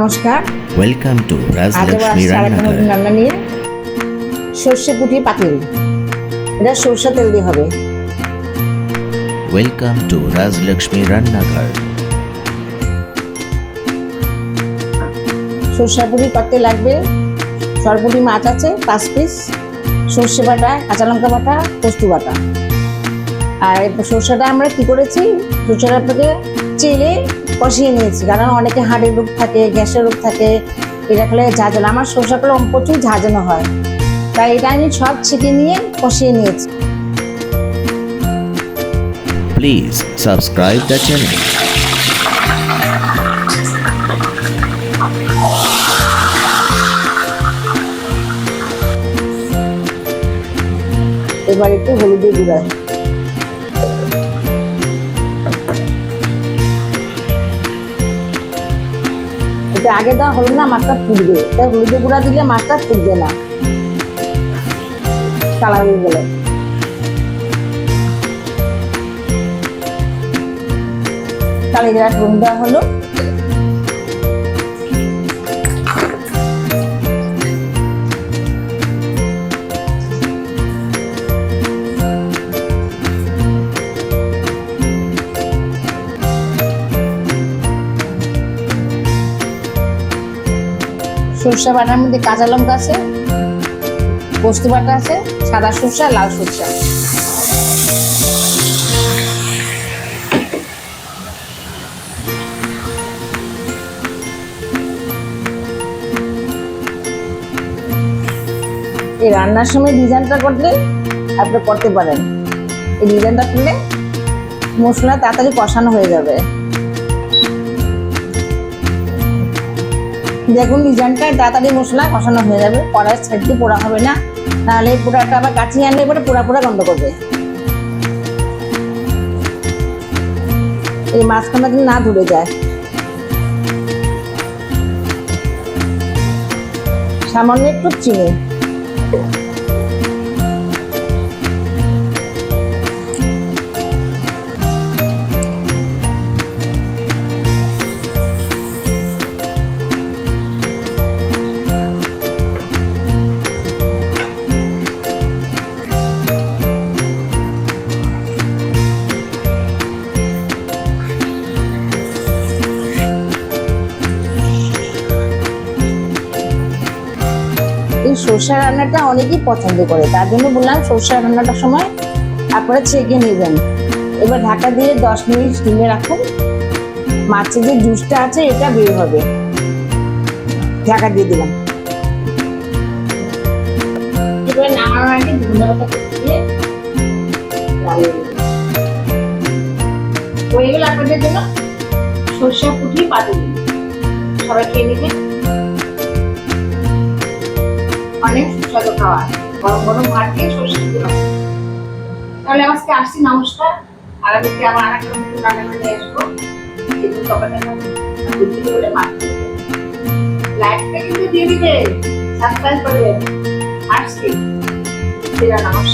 নমস্কার। Welcome to Rajlakshmi রান্নাঘর। রান্না নিয়ে সর্ষে পুঁটি পাতিল, এটা সরষে তেল দিয়ে হবে। ওয়েলকাম টু রাজলক্ষ্মী রান্নাঘর। সর্ষে পুঁটি করতে লাগবে সরপুঁটি মাছ আছে 5 পিস, সর্ষে বাটা, কাঁচা লঙ্কা বাটা, পোস্ত বাটা। আর সর্ষেটা আমরা কি করেছি, সর্ষেটাকে চেলে কষিয়ে নিয়েছি, কারণ অনেকে হাড়ের রোগ থাকে, গ্যাসের রোগ থাকে, এটা খেলে ঝাঁঝানো। আমার সর্ষেগুলো প্রচুর ঝাঁঝানো হয়, তাই এটা আমি সব ছিটিয়ে নিয়ে কষিয়ে নিয়েছি। Please subscribe the channel. এবার একটু হলুদের গুঁড়া, এটা আগে দেওয়া হলুদ না, মাছটা ফুটবে, তাই হলুদের গুঁড়া দিলে মাছটা ফুটবে না, কালার হয়ে গেলে। কালি জিরা ফোড়ন দেওয়া হলো, সরষে বাটার মধ্যে কাঁচা লঙ্কা আছে, পোস্ত বাটা আছে, সাদা সরষে, লাল সরষে। এই রান্নার সময় ডিজাইনটা করলে আপনি করতে পারেন, এই ডিজাইনটা করলে মশলা তাড়াতাড়ি কষানো হয়ে যাবে। দেখুন ডিজাইনটা তাড়াতাড়ি মশলা কষানো হয়ে যাবে, কড়াইয়ের সাইড দিয়ে পোড়া হবে না, নাহলে পোড়াটা আবার কাছে আনলে এবারে পোড়া গন্ধ করবে। এই মাঝখানটা যদি না ধরে যায়। সামান্য একটু চিনি, সরষে রান্নাটা অনেকেই পছন্দ করে, তার জন্য বললাম সরষে রান্নাটার সময় আপনারা ছেঁকে নেবেন। এবার ঢাকা দিয়ে 10 মিনিট ডিমে রাখুন, মাছের যে জুসটা আছে এটা বের হবে। ঢাকা দিয়ে দিলাম। এবার নামানোর আগে ধনে পাতা দিয়ে হয়ে গেল আপনাদের জন্য সরষে পুঁটি পাতুরি। সবাই খেয়ে নেবেন, অনেক সুস্বাদু খাবার, গরম গরম ভাত দিয়ে সরষে দিলাম। তাহলে আজকে আসছি, নমস্কার। আগামীতে আমার আরেকটা নতুন রান্না নিয়ে আসবো। লাইকটা কিন্তু দিয়ে দিবে, সাবস্ক্রাইব করবেন। আসছি, নমস্কার।